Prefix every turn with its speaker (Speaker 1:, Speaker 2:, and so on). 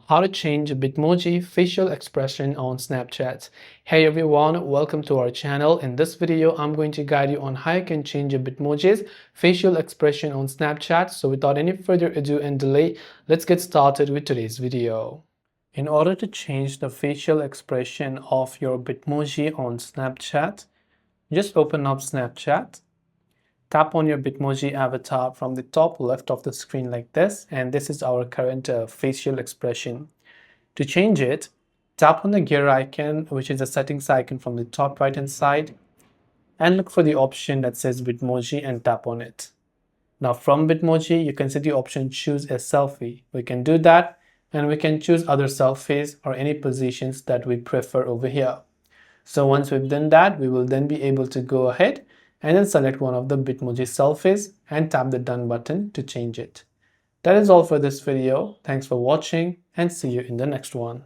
Speaker 1: How to change Bitmoji facial expression on Snapchat. Hey everyone, welcome to our channel. In this video, I'm going to guide you on how you can change your Bitmoji's facial expression on Snapchat. So without any further ado and delay, let's get started with today's video. In order to change the facial expression of your Bitmoji on Snapchat, just open up Snapchat. Tap on your Bitmoji avatar from the top left of the screen like this, and this is our current facial expression. To change it, tap on the gear icon, which is the settings icon from the top right hand side, and look for the option that says Bitmoji and tap on it. Now from Bitmoji, you can see the option choose a selfie. We can do that, and we can choose other selfies or any positions that we prefer over here. So once we've done that, we will then be able to go ahead and then select one of the Bitmoji selfies and tap the done button to change it. That is all for this video. Thanks for watching and see you in the next one.